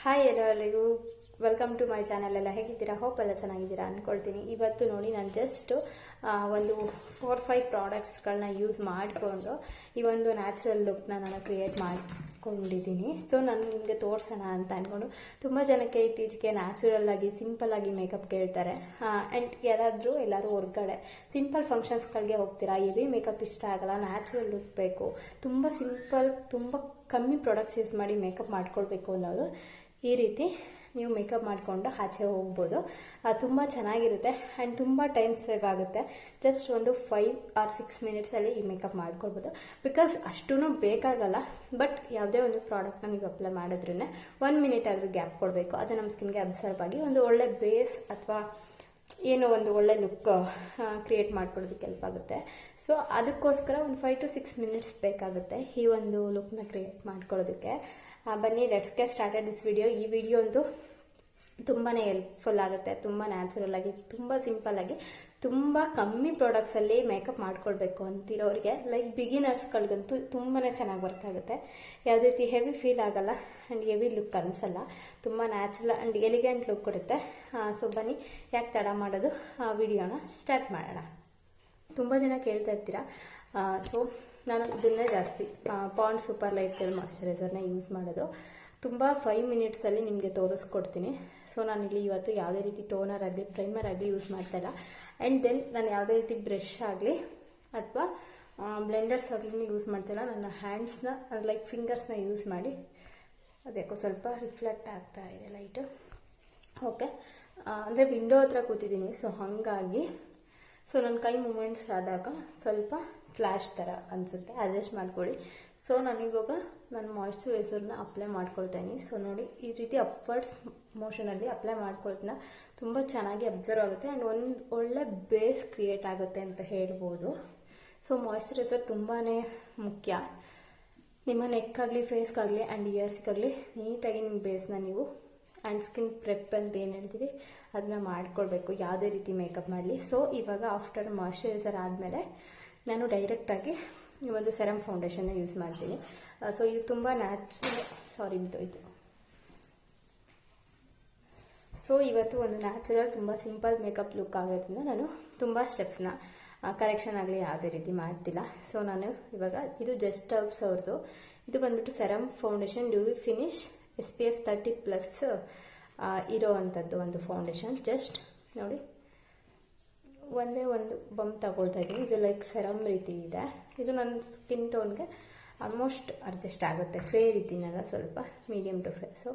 Hi ಎಲ್ಲರಿಗೂ welcome to my channel. ಎಲ್ಲ ಹೇಗಿದ್ದೀರಾ? ಹೋಪ್ ಎಲ್ಲ ಚೆನ್ನಾಗಿದ್ದೀರಾ ಅಂದ್ಕೊಳ್ತೀನಿ. ಇವತ್ತು ನೋಡಿ ನಾನು ಜಸ್ಟ್ ಒಂದು 4-5 ಪ್ರಾಡಕ್ಟ್ಸ್ಗಳನ್ನ ಯೂಸ್ ಮಾಡಿಕೊಂಡು ಈ ಒಂದು ನ್ಯಾಚುರಲ್ ಲುಕ್ನ ನಾನು ಕ್ರಿಯೇಟ್ ಮಾಡ್ಕೊಂಡಿದ್ದೀನಿ. ಸೊ ನಾನು ನಿಮಗೆ ತೋರಿಸೋಣ ಅಂತ ಅಂದ್ಕೊಂಡು, ತುಂಬ ಜನಕ್ಕೆ ಇತ್ತೀಚೆಗೆ ನ್ಯಾಚುರಲ್ ಆಗಿ ಸಿಂಪಲ್ ಆಗಿ ಮೇಕಪ್ ಕೇಳ್ತಾರೆ. ಆ್ಯಂಡ್ ಎಲ್ಲರೂ ಹೊರಗಡೆ ಸಿಂಪಲ್ ಫಂಕ್ಷನ್ಸ್ಗಳಿಗೆ ಹೋಗ್ತೀರಾ, ಹೆವಿ ಮೇಕಪ್ ಇಷ್ಟ ಆಗಲ್ಲ, ನ್ಯಾಚುರಲ್ ಲುಕ್ ಬೇಕು, ತುಂಬ ಸಿಂಪಲ್, ತುಂಬ ಕಮ್ಮಿ ಪ್ರಾಡಕ್ಟ್ಸ್ ಯೂಸ್ ಮಾಡಿ ಮೇಕಪ್ ಮಾಡ್ಕೊಳ್ಬೇಕು ಅನ್ನೋರು ಈ ರೀತಿ ನೀವು ಮೇಕಪ್ ಮಾಡಿಕೊಂಡು ಆಚೆ ಹೋಗ್ಬೋದು. ತುಂಬ ಚೆನ್ನಾಗಿರುತ್ತೆ ಆ್ಯಂಡ್ ತುಂಬ ಟೈಮ್ ಸೇವ್ ಆಗುತ್ತೆ. ಜಸ್ಟ್ ಒಂದು 5 or 6 ಮಿನಿಟ್ಸಲ್ಲಿ ಈ ಮೇಕಪ್ ಮಾಡ್ಕೊಳ್ಬೋದು. ಬಿಕಾಸ್ ಅಷ್ಟೂ ಬೇಕಾಗಲ್ಲ. ಬಟ್ ಯಾವುದೇ ಒಂದು ಪ್ರಾಡಕ್ಟ್ನ ನೀವು ಅಪ್ಲೈ ಮಾಡಿದ್ರೂ 1 ಮಿನಿಟ್ ಆದರೂ ಗ್ಯಾಪ್ ಕೊಡಬೇಕು. ಅದು ನಮ್ಮ ಸ್ಕಿನ್ಗೆ ಅಬ್ಸರ್ವ್ ಆಗಿ ಒಂದು ಒಳ್ಳೆ ಬೇಸ್ ಅಥವಾ ಏನೋ ಒಂದು ಒಳ್ಳೆ ಲುಕ್ ಕ್ರಿಯೇಟ್ ಮಾಡ್ಕೊಳ್ಳೋದಕ್ಕೆ ಹೆಲ್ಪ್ ಆಗುತ್ತೆ. ಸೊ ಅದಕ್ಕೋಸ್ಕರ ಒಂದು 5 to 6 ಮಿನಿಟ್ಸ್ ಬೇಕಾಗುತ್ತೆ ಈ ಒಂದು ಲುಕ್ನ ಕ್ರಿಯೇಟ್ ಮಾಡ್ಕೊಳ್ಳೋದಕ್ಕೆ. ಬನ್ನಿ, let's get started this video. ಈ ವಿಡಿಯೋ ಅಂತೂ ತುಂಬಾ ಹೆಲ್ಪ್ಫುಲ್ ಆಗುತ್ತೆ. ತುಂಬ ನ್ಯಾಚುರಲ್ ಆಗಿ, ತುಂಬ ಸಿಂಪಲ್ ಆಗಿ, ತುಂಬ ಕಮ್ಮಿ ಪ್ರಾಡಕ್ಟ್ಸಲ್ಲಿ ಮೇಕಪ್ ಮಾಡ್ಕೊಳ್ಬೇಕು ಅಂತಿರೋರಿಗೆ, ಲೈಕ್ ಬಿಗಿನರ್ಸ್ಗಳಿಗಂತೂ ತುಂಬಾ ಚೆನ್ನಾಗಿ ವರ್ಕ್ ಆಗುತ್ತೆ. ಯಾವುದೇ ರೀತಿ ಹೆವಿ ಫೀಲ್ ಆಗಲ್ಲ ಆ್ಯಂಡ್ ಹೆವಿ ಲುಕ್ ಅನಿಸಲ್ಲ. ತುಂಬ ನ್ಯಾಚುರಲ್ ಆ್ಯಂಡ್ ಎಲಿಗೆಂಟ್ ಲುಕ್ ಕೊಡುತ್ತೆ. ಸೊ ಬನ್ನಿ, ಯಾಕೆ ತಡ ಮಾಡೋದು, ವಿಡಿಯೋನ ಸ್ಟಾರ್ಟ್ ಮಾಡೋಣ. ತುಂಬ ಜನ ಕೇಳ್ತಾ ಇರ್ತೀರಾ. ಸೊ ನಾನು ಇದನ್ನೇ ಜಾಸ್ತಿ ಪಾಂಡ್ಸ್ ಸೂಪರ್ ಲೈಟ್ ಜೆಲ್ ಮಾಯ್ಶ್ಚರೈಸರ್ನ ಯೂಸ್ ಮಾಡೋದು. ತುಂಬ 5 ಮಿನಿಟ್ಸಲ್ಲಿ ನಿಮಗೆ ತೋರಿಸ್ಕೊಡ್ತೀನಿ. ಸೊ ನಾನಿಲ್ಲಿ ಇವತ್ತು ಯಾವುದೇ ರೀತಿ ಟೋನರ್ ಆಗಲಿ, ಪ್ರೈಮರ್ ಆಗಲಿ ಯೂಸ್ ಮಾಡ್ತಾಯಿಲ್ಲ. ಆ್ಯಂಡ್ ದೆನ್ ನಾನು ಯಾವುದೇ ರೀತಿ ಬ್ರಷ್ ಆಗಲಿ ಅಥವಾ ಬ್ಲೆಂಡರ್ಸ್ ಆಗಲಿ ಯೂಸ್ ಮಾಡ್ತಾಯಿಲ್ಲ. ನನ್ನ ಹ್ಯಾಂಡ್ಸ್ನ ಲೈಕ್ ಫಿಂಗರ್ಸ್ನ ಯೂಸ್ ಮಾಡಿ, ಅದಕ್ಕೂ ಸ್ವಲ್ಪ ರಿಫ್ಲೆಕ್ಟ್ ಆಗ್ತಾ ಇದೆ ಲೈಟು. ಓಕೆ, ಅಂದರೆ ವಿಂಡೋ ಹತ್ರ ಕೂತಿದ್ದೀನಿ, ಸೊ ಹಾಗಾಗಿ ಸೊ ನನ್ನ ಕೈ ಮೂಮೆಂಟ್ಸ್ ಆದಾಗ ಸ್ವಲ್ಪ ಫ್ಲ್ಯಾಶ್ ಥರ ಅನಿಸುತ್ತೆ, ಅಡ್ಜಸ್ಟ್ ಮಾಡ್ಕೊಳ್ಳಿ. ಸೊ ನಾನಿವಾಗ ನನ್ನ ಮಾಯ್ಶ್ಚರೈಸರ್ನ ಅಪ್ಲೈ ಮಾಡ್ಕೊಳ್ತೀನಿ. ಸೊ ನೋಡಿ, ಈ ರೀತಿ ಅಪ್ವರ್ಡ್ಸ್ ಮೋಷನಲ್ಲಿ ಅಪ್ಲೈ ಮಾಡ್ಕೊಳ್ತೀನಿ. ತುಂಬ ಚೆನ್ನಾಗಿ ಅಬ್ಸರ್ವ್ ಆಗುತ್ತೆ ಆ್ಯಂಡ್ ಒಂದು ಒಳ್ಳೆ ಬೇಸ್ ಕ್ರಿಯೇಟ್ ಆಗುತ್ತೆ ಅಂತ ಹೇಳ್ಬೋದು. ಸೊ ಮಾಯ್ಶ್ಚರೈಸರ್ ತುಂಬಾ ಮುಖ್ಯ. ನಿಮ್ಮ ನೆಕ್ಕಾಗಲಿ, ಫೇಸ್ಗಾಗಲಿ ಆ್ಯಂಡ್ ಇಯರ್ಸ್ಗಾಗಲಿ ನೀಟಾಗಿ ನಿಮ್ಮ ಬೇಸ್ನ ನೀವು ಆ್ಯಂಡ್ ಸ್ಕಿನ್ ಪ್ರೆಪ್ ಅಂತ ಏನು ಹೇಳ್ತೀವಿ ಅದನ್ನ ಮಾಡ್ಕೊಳ್ಬೇಕು, ಯಾವುದೇ ರೀತಿ ಮೇಕಪ್ ಮಾಡಲಿ. ಸೊ ಇವಾಗ ಆಫ್ಟರ್ ಮಾಯ್ಶ್ಚರೈಸರ್ ಆದಮೇಲೆ ನಾನು ಡೈರೆಕ್ಟಾಗಿ ಒಂದು ಸೆರಮ್ ಫೌಂಡೇಶನ್ನ ಯೂಸ್ ಮಾಡ್ತೀನಿ. ಸೊ ಇದು ತುಂಬ ಬಿದ್ದೋಯ್ತು. ಸೊ ಇವತ್ತು ಒಂದು ನ್ಯಾಚುರಲ್, ತುಂಬ ಸಿಂಪಲ್ ಮೇಕಪ್ ಲುಕ್ ಆಗೋದ್ರಿಂದ ನಾನು ತುಂಬ ಸ್ಟೆಪ್ಸ್ನ ಕರೆಕ್ಷನ್ ಆಗಲಿ ಯಾವುದೇ ರೀತಿ ಮಾಡ್ತಿಲ್ಲ. ಸೊ ನಾನು ಇವಾಗ ಇದು ಜಸ್ಟ್ ಔಟ್ಸ್ ಅವ್ರದ್ದು, ಇದು ಬಂದ್ಬಿಟ್ಟು ಸೆರಮ್ ಫೌಂಡೇಶನ್ ಡ್ಯೂವಿ ಫಿನಿಶ್ SPF 30+ ಇರೋ ಅಂಥದ್ದು ಒಂದು ಫೌಂಡೇಶನ್. ಜಸ್ಟ್ ನೋಡಿ, ಒಂದೇ ಒಂದು ಬಂಪ್ ತಗೊಳ್ತಾ ಇದ್ದೀನಿ. ಇದು ಲೈಕ್ ಸೆರಮ್ ರೀತಿ ಇದೆ. ಇದು ನನ್ನ ಸ್ಕಿನ್ ಟೋನ್ಗೆ ಆಲ್ಮೋಸ್ಟ್ ಅಡ್ಜಸ್ಟ್ ಆಗುತ್ತೆ. ಫೇರ್ ಇದ್ದೀನಲ್ಲ, ಸ್ವಲ್ಪ ಮೀಡಿಯಮ್ ಟು ಫೇರ್. ಸೊ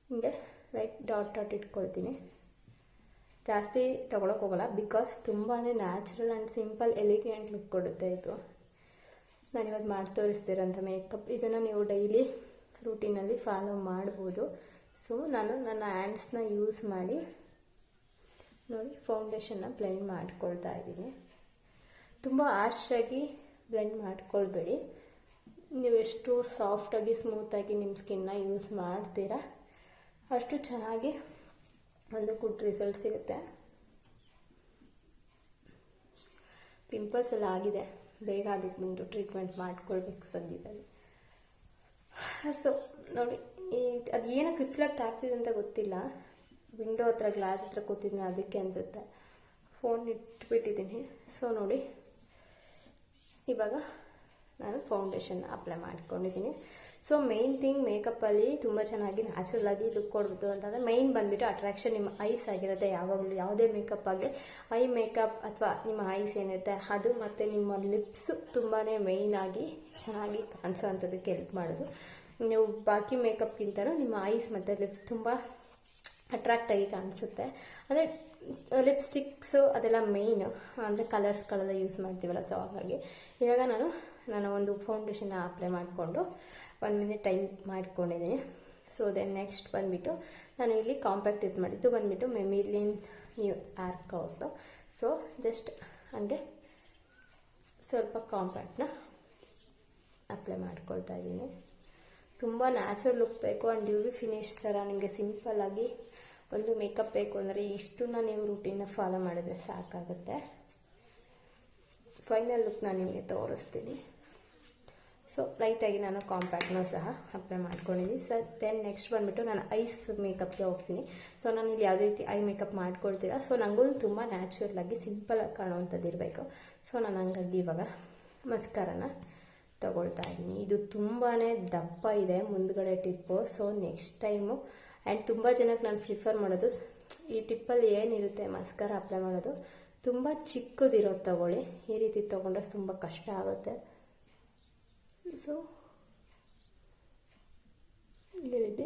ಹಿಂಗೆ ಲೈಕ್ ಡಾಟ್ ಇಟ್ಕೊಳ್ತೀನಿ. ಜಾಸ್ತಿ ತೊಗೊಳಕ್ಕೆ ಹೋಗಲ್ಲ, ಬಿಕಾಸ್ ತುಂಬಾ natural and simple elegant look ಕೊಡುತ್ತೆ ಇದು. ನಾನಿವತ್ತು ಮಾಡಿ ತೋರಿಸ್ತಿರೋಂಥ ಮೇಕಪ್, ಇದನ್ನು ನೀವು ಡೈಲಿ ರೂಟೀನಲ್ಲಿ ಫಾಲೋ ಮಾಡ್ಬೋದು. ಸೊ ನಾನು ನನ್ನ ಹ್ಯಾಂಡ್ಸ್ನ ಯೂಸ್ ಮಾಡಿ ನೋಡಿ ಫೌಂಡೇಶನ್ನ ಬ್ಲೆಂಡ್ ಮಾಡ್ಕೊಳ್ತಾ ಇದ್ದೀನಿ. ತುಂಬ ಹಾರ್ಷಾಗಿ ಬ್ಲೆಂಡ್ ಮಾಡ್ಕೊಳ್ಬೇಡಿ. ನೀವು ಎಷ್ಟು ಸಾಫ್ಟಾಗಿ, ಸ್ಮೂತಾಗಿ ನಿಮ್ಮ ಸ್ಕಿನ್ನ ಯೂಸ್ ಮಾಡ್ತೀರಾ ಅಷ್ಟು ಚೆನ್ನಾಗಿ ಒಂದು ಗುಡ್ ರಿಸಲ್ಟ್ ಸಿಗುತ್ತೆ. ಪಿಂಪಲ್ಸ್ ಎಲ್ಲ ಆಗಿದೆ, ಬೇಗ ಅದಕ್ಕೆ ಬಂದು ಟ್ರೀಟ್ಮೆಂಟ್ ಮಾಡ್ಕೊಳ್ಬೇಕು ಸದ್ಯದಲ್ಲಿ. ಸೊ ನೋಡಿ, ಅದು ಏನಕ್ಕೆ ರಿಫ್ಲೆಕ್ಟ್ ಆಗ್ತಿದೆ ಅಂತ ಗೊತ್ತಿಲ್ಲ. ವಿಂಡೋ ಹತ್ರ, ಗ್ಲಾಸ್ ಹತ್ರ ಕೂತಿದ್ದೀನಿ, ಅದಕ್ಕೆ ಅನಿಸುತ್ತೆ. ಫೋನ್ ಇಟ್ಬಿಟ್ಟಿದ್ದೀನಿ. ಸೊ ನೋಡಿ, ಇವಾಗ ನಾನು ಫೌಂಡೇಶನ್ ಅಪ್ಲೈ ಮಾಡ್ಕೊಂಡಿದ್ದೀನಿ. ಸೊ ಮೇನ್ ಥಿಂಗ್ ಮೇಕಪ್ಪಲ್ಲಿ ತುಂಬ ಚೆನ್ನಾಗಿ ನ್ಯಾಚುರಲ್ ಆಗಿ ಲುಕ್ ಕೊಡ್ಬೋದು ಅಂತಂದರೆ ಮೇಯ್ನ್ ಬಂದುಬಿಟ್ಟು ಅಟ್ರಾಕ್ಷನ್ ನಿಮ್ಮ ಐಸ್ ಆಗಿರುತ್ತೆ. ಯಾವಾಗಲೂ ಯಾವುದೇ ಮೇಕಪ್ ಆಗಲಿ, ಐ ಮೇಕಪ್ ಅಥವಾ ನಿಮ್ಮ ಐಸ್ ಏನಿರುತ್ತೆ ಅದು, ಮತ್ತು ನಿಮ್ಮ ಲಿಪ್ಸ್ ತುಂಬಾ ಮೇಯ್ನ್ ಆಗಿ ಚೆನ್ನಾಗಿ ಕಾಣಿಸೋ ಅಂಥದ್ದಕ್ಕೆ ಹೆಲ್ಪ್ ಮಾಡೋದು. ನೀವು ಬಾಕಿ ಮೇಕಪ್ಗಿಂತಲೂ ನಿಮ್ಮ ಐಸ್ ಮತ್ತು ಲಿಪ್ಸ್ ತುಂಬ ಅಟ್ರಾಕ್ಟಾಗಿ ಕಾಣಿಸುತ್ತೆ. ಅಂದರೆ ಲಿಪ್ಸ್ಟಿಕ್ಸು ಅದೆಲ್ಲ ಮೇಯ್ನು, ಅಂದರೆ ಕಲರ್ಸ್ಗಳೆಲ್ಲ ಯೂಸ್ ಮಾಡ್ತೀವಲ್ಲ. ಸೊ ಹಾಗಾಗಿ ಇವಾಗ ನಾನು ಒಂದು ಫೌಂಡೇಶನ್ನ ಅಪ್ಲೈ ಮಾಡಿಕೊಂಡು 1 ಮಿನಿಟ್ ಟೈಮ್ ಮಾಡ್ಕೊಂಡಿದ್ದೀನಿ. ಸೊ ದೆನ್ ನೆಕ್ಸ್ಟ್ ಬಂದುಬಿಟ್ಟು ನಾನು ಇಲ್ಲಿ ಕಾಂಪ್ಯಾಕ್ಟ್ ಯೂಸ್ ಮಾಡಿದ್ದು ಬಂದುಬಿಟ್ಟು ಮೆಮಿಲಿನ್ ನ್ಯೂ ಆರ್ಕ್ ಅವ್ರದ್ದು. ಸೊ ಜಸ್ಟ್ ಹಂಗೆ ಸ್ವಲ್ಪ ಕಾಂಪ್ಯಾಕ್ಟ್ನ ಅಪ್ಲೈ ಮಾಡ್ಕೊಳ್ತಾ ಇದ್ದೀನಿ. ತುಂಬ ನ್ಯಾಚುರಲ್ ಲುಕ್ ಬೇಕು ಆ್ಯಂಡ್ ಡ್ಯೂವಿ ಫಿನಿಶ್ ಥರ ನಿಮಗೆ ಸಿಂಪಲ್ಲಾಗಿ ಒಂದು ಮೇಕಪ್ ಬೇಕು ಅಂದರೆ ಇಷ್ಟನ್ನ ನೀವು ರೂಟೀನ್ನ ಫಾಲೋ ಮಾಡಿದ್ರೆ ಸಾಕಾಗುತ್ತೆ. ಫೈನಲ್ ಲುಕ್ ನಾನು ನಿಮಗೆ ತೋರಿಸ್ತೀನಿ. ಸೊ ಲೈಟಾಗಿ ನಾನು ಕಾಂಪ್ಯಾಕ್ಟ್ನೂ ಸಹ ಅಪ್ಲೈ ಮಾಡ್ಕೊಂಡಿದ್ದೀನಿ. ದೆನ್ ನೆಕ್ಸ್ಟ್ ಬಂದುಬಿಟ್ಟು ನಾನು ಐಸ್ ಮೇಕಪ್ಗೆ ಹೋಗ್ತೀನಿ. ಸೊ ನಾನು ಇಲ್ಲಿ ಯಾವುದೇ ರೀತಿ ಐ ಮೇಕಪ್ ಮಾಡ್ಕೊಳ್ತೀರಾ. ಸೊ ನನಗೂ ತುಂಬ ನ್ಯಾಚುರಲಾಗಿ ಸಿಂಪಲಾಗಿ ಕಾಣುವಂಥದ್ದು ಇರಬೇಕು. ಸೊ ನಾನು ಹಂಗಾಗಿ ಇವಾಗ ಮಸ್ಕರನ ತಗೊಳ್ತಾ ಇದ್ದೀನಿ. ಇದು ತುಂಬಾ ದಪ್ಪ ಇದೆ ಮುಂದ್ಗಡೆ Tipu. So next time and ತುಂಬ ಜನಕ್ಕೆ ನಾನು ಪ್ರಿಫರ್ ಮಾಡೋದು ಈ ಟಿಪ್ಪಲ್ಲಿ ಏನಿರುತ್ತೆ ಮಸ್ಕರ ಅಪ್ಲೈ ಮಾಡೋದು ತುಂಬ ಚಿಕ್ಕದಿರೋದು ತಗೊಳ್ಳಿ. ಈ ರೀತಿ ತೊಗೊಂಡ್ರೆ ತುಂಬ ಕಷ್ಟ ಆಗುತ್ತೆ. ಸೊ ಈ ರೀತಿ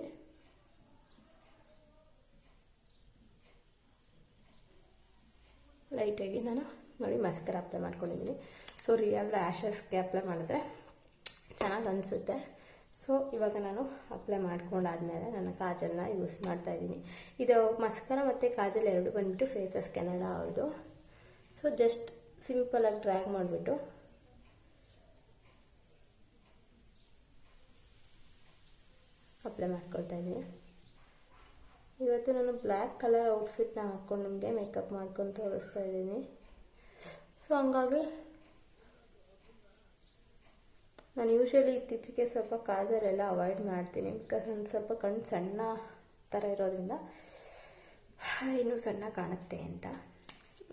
ಲೈಟಾಗಿ ನಾನು ನೋಡಿ ಮಸ್ಕರ ಅಪ್ಲೈ ಮಾಡ್ಕೊಂಡಿದ್ದೀನಿ. ಸೊ ರಿಯಲ್ ರ್ಯಾಷಸ್ಗೆ ಅಪ್ಲೈ ಮಾಡಿದ್ರೆ ಚೆನ್ನಾಗಿ ಅನಿಸುತ್ತೆ. ಸೊ ಇವಾಗ ನಾನು ಅಪ್ಲೈ ಮಾಡ್ಕೊಂಡಾದ್ಮೇಲೆ ನನ್ನ ಕಾಜಲ್ನ ಯೂಸ್ ಮಾಡ್ತಾ ಇದ್ದೀನಿ. ಇದು ಮಸ್ಕರ ಮತ್ತು ಕಾಜಲ್ ಎರಡು ಬಂದುಬಿಟ್ಟು ಫೇಸಸ್ ಕೆನಡಾ ಅವ್ರದ್ದು. ಸೊ ಜಸ್ಟ್ ಸಿಂಪಲಾಗಿ ಡ್ರ್ಯಾಗ್ ಮಾಡಿಬಿಟ್ಟು ಅಪ್ಲೈ ಮಾಡ್ಕೊಳ್ತಾ ಇದ್ದೀನಿ. ಇವತ್ತು ನಾನು ಬ್ಲ್ಯಾಕ್ ಕಲರ್ ಔಟ್ಫಿಟ್ನ ಹಾಕ್ಕೊಂಡು ನಿಮಗೆ ಮೇಕಪ್ ಮಾಡ್ಕೊಂಡು ತೋರಿಸ್ತಾ ಇದ್ದೀನಿ. ಸೊ ಹಂಗಾಗಿ ನಾನು ಯೂಶ್ವಲಿ ಇತ್ತೀಚೆಗೆ ಸ್ವಲ್ಪ ಕಾಜಲೆಲ್ಲ ಅವಾಯ್ಡ್ ಮಾಡ್ತೀನಿ. ಬಿಕಾಸ್ ಒಂದು ಸ್ವಲ್ಪ ಕಣ್ಣು ಸಣ್ಣ ಥರ ಇರೋದ್ರಿಂದ ಇನ್ನೂ ಸಣ್ಣ ಕಾಣುತ್ತೆ ಅಂತ.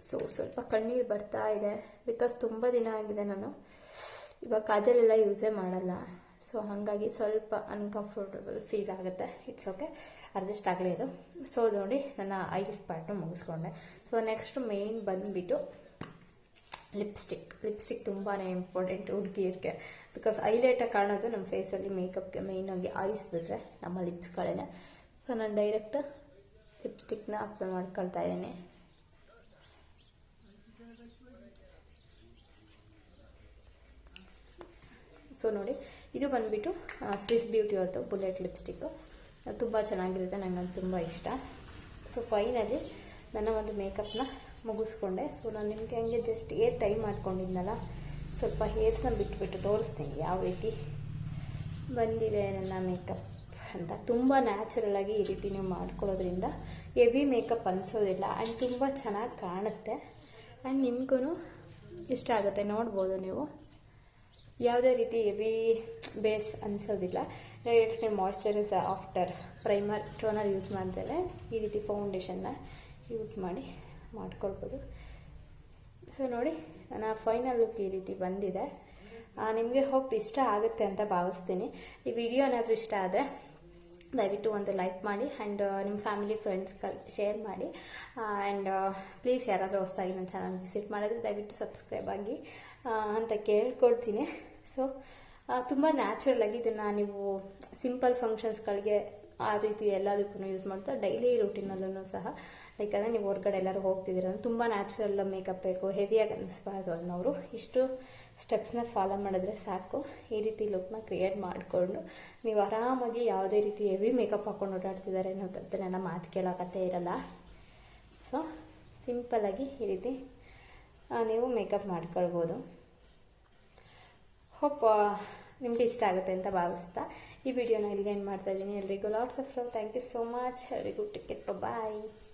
ಸೊ ಸ್ವಲ್ಪ ಕಣ್ಣೀರು ಬರ್ತಾ ಇದೆ. ಬಿಕಾಸ್ ತುಂಬ ದಿನ ಆಗಿದೆ ನಾನು ಇವಾಗ ಕಾಜಲೆಲ್ಲ ಯೂಸೇ ಮಾಡಲ್ಲ. ಸೊ ಹಾಗಾಗಿ ಸ್ವಲ್ಪ ಅನ್ಕಂಫರ್ಟಬಲ್ ಫೀಲ್ ಆಗುತ್ತೆ. ಇಟ್ಸ್ ಓಕೆ, ಅಡ್ಜಸ್ಟ್ ಆಗಲಿ ಅದು. ಸೊ ನೋಡಿ ನನ್ನ ಐಸ್ ಪಾರ್ಟ್ನು ಮುಗಿಸ್ಕೊಂಡೆ. ಸೊ ನೆಕ್ಸ್ಟ್ ಮೇಯ್ನ್ ಬಂದುಬಿಟ್ಟು ಲಿಪ್ಸ್ಟಿಕ್ ತುಂಬಾ ಇಂಪಾರ್ಟೆಂಟ್ ಹುಡುಗಿಯರಿಗೆ. ಬಿಕಾಸ್ ಐಲೈಟಾಗಿ ಕಾಣೋದು ನಮ್ಮ ಫೇಸಲ್ಲಿ ಮೇಕಪ್ಗೆ ಮೇಯ್ನಾಗಿ ಐಸ್ ಬಿಟ್ಟರೆ ನಮ್ಮ ಲಿಪ್ಸ್ಗಳೇ. ಸೊ ನಾನು ಡೈರೆಕ್ಟ್ ಲಿಪ್ಸ್ಟಿಕ್ನ ಅಪ್ಲೈ ಮಾಡ್ಕೊಳ್ತಾ ಇದ್ದೀನಿ. ಸೊ ನೋಡಿ ಇದು ಬಂದುಬಿಟ್ಟು ಸ್ವಿಸ್ ಬ್ಯೂಟಿ ಅವ್ರದ್ದು ಬುಲೆಟ್ ಲಿಪ್ಸ್ಟಿಕ್ಕು. ತುಂಬ ಚೆನ್ನಾಗಿರುತ್ತೆ, ನನಗಂತೂ ತುಂಬ ಇಷ್ಟ. ಸೊ ಫೈನಲಿ ನನ್ನ ಒಂದು ಮೇಕಪ್ನ ಮುಗಿಸ್ಕೊಂಡೆ. ಸೊ ನಾನು ನಿಮಗೆ ಹಂಗೆ ಜಸ್ಟ್ ಏರ್ ಟೈ ಮಾಡ್ಕೊಂಡಿದ್ನಲ್ಲ, ಸ್ವಲ್ಪ ಹೇರ್ಸ್ನ ಬಿಟ್ಬಿಟ್ಟು ತೋರಿಸ್ತೀನಿ ಯಾವ ರೀತಿ ಬಂದಿದೆ ನನ್ನ ಮೇಕಪ್ ಅಂತ. ತುಂಬ ನ್ಯಾಚುರಲಾಗಿ ಈ ರೀತಿ ನೀವು ಮಾಡ್ಕೊಳ್ಳೋದ್ರಿಂದ ಹೆವಿ ಮೇಕಪ್ ಅನಿಸೋದಿಲ್ಲ ಆ್ಯಂಡ್ ತುಂಬ ಚೆನ್ನಾಗಿ ಕಾಣುತ್ತೆ ಆ್ಯಂಡ್ ನಿಮಗೂ ಇಷ್ಟ ಆಗುತ್ತೆ. ನೋಡ್ಬೋದು ನೀವು ಯಾವುದೇ ರೀತಿ ಹೆವಿ ಬೇಸ್ ಅನಿಸೋದಿಲ್ಲ. ಡೈರೆಕ್ಟ್ ನೀವು moisturise after primer toner use ಮಾಡಿದ್ರೆ ಈ ರೀತಿ ಫೌಂಡೇಶನ್ನ ಯೂಸ್ ಮಾಡ್ಕೊಳ್ಬೋದು. ಸೊ ನೋಡಿ ನನ್ನ ಫೈನಲ್ ಲುಕ್ ಈ ರೀತಿ ಬಂದಿದೆ. ನಿಮಗೆ ಹೋಪ್ ಇಷ್ಟ ಆಗುತ್ತೆ ಅಂತ ಭಾವಿಸ್ತೀನಿ. ಈ ವಿಡಿಯೋ ಏನಾದರೂ ಇಷ್ಟ ಆದರೆ ದಯವಿಟ್ಟು ಒಂದು ಲೈಕ್ ಮಾಡಿ ಆ್ಯಂಡ್ ನಿಮ್ಮ ಫ್ಯಾಮಿಲಿ ಫ್ರೆಂಡ್ಸ್ಗಳು ಶೇರ್ ಮಾಡಿ. ಆ್ಯಂಡ್ ಪ್ಲೀಸ್ ಯಾರಾದರೂ ಹೊಸದಾಗಿ ನನ್ನ ಚಾನಲ್ ವಿಸಿಟ್ ಮಾಡಿದ್ರೆ ದಯವಿಟ್ಟು ಸಬ್ಸ್ಕ್ರೈಬ್ ಆಗಿ ಅಂತ ಕೇಳ್ಕೊಳ್ತೀನಿ. ಸೊ ತುಂಬ ನ್ಯಾಚುರಲಾಗಿ ಇದನ್ನು ನೀವು ಸಿಂಪಲ್ ಫಂಕ್ಷನ್ಸ್ಗಳಿಗೆ ಆ ರೀತಿ ಎಲ್ಲದಕ್ಕೂ ಯೂಸ್ ಮಾಡ್ತಾ ಡೈಲಿ ರೂಟೀನಲ್ಲೂ ಸಹ ಲೈಕ್ ಅಂದರೆ ನೀವು ಹೊರಗಡೆ ಎಲ್ಲರೂ ಹೋಗ್ತಿದ್ದೀರ ತುಂಬ ನ್ಯಾಚುರಲ್ ಮೇಕಪ್ ಬೇಕು, ಹೆವಿಯಾಗಿ ಅನ್ನಿಸ್ಬಾರ್ದು ಅನ್ನೋರು ಇಷ್ಟು ಸ್ಟೆಪ್ಸ್ನ ಫಾಲೋ ಮಾಡಿದ್ರೆ ಸಾಕು. ಈ ರೀತಿ ಲುಕ್ನ ಕ್ರಿಯೇಟ್ ಮಾಡಿಕೊಂಡು ನೀವು ಆರಾಮಾಗಿ ಯಾವುದೇ ರೀತಿ ಹೆವಿ ಮೇಕಪ್ ಹಾಕ್ಕೊಂಡು ಓಡಾಡ್ತಿದ್ದಾರೆ ಅನ್ನೋದಂತೆ ನನ್ನ ಮಾತು ಕೇಳೋಕತ್ತೆ ಇರಲ್ಲ. ಸೊ ಸಿಂಪಲ್ಲಾಗಿ ಈ ರೀತಿ ನೀವು ಮೇಕಪ್ ಮಾಡ್ಕೊಳ್ಬೋದು. ಹೋಪ್ ನಿಮಗೆ ಇಷ್ಟ ಆಗುತ್ತೆ ಅಂತ ಭಾವಿಸ್ತಾ ಈ ವಿಡಿಯೋನ ಇಲ್ಲಿಗೆ ಏನು ಮಾಡ್ತಾಯಿದ್ದೀನಿ. ಎಲ್ರಿಗೂ lots of love. Thank you so much. ಎಲ್ರಿಗೂ ಟೇಕ್ ಕೇರ್. ಬಾಯ್.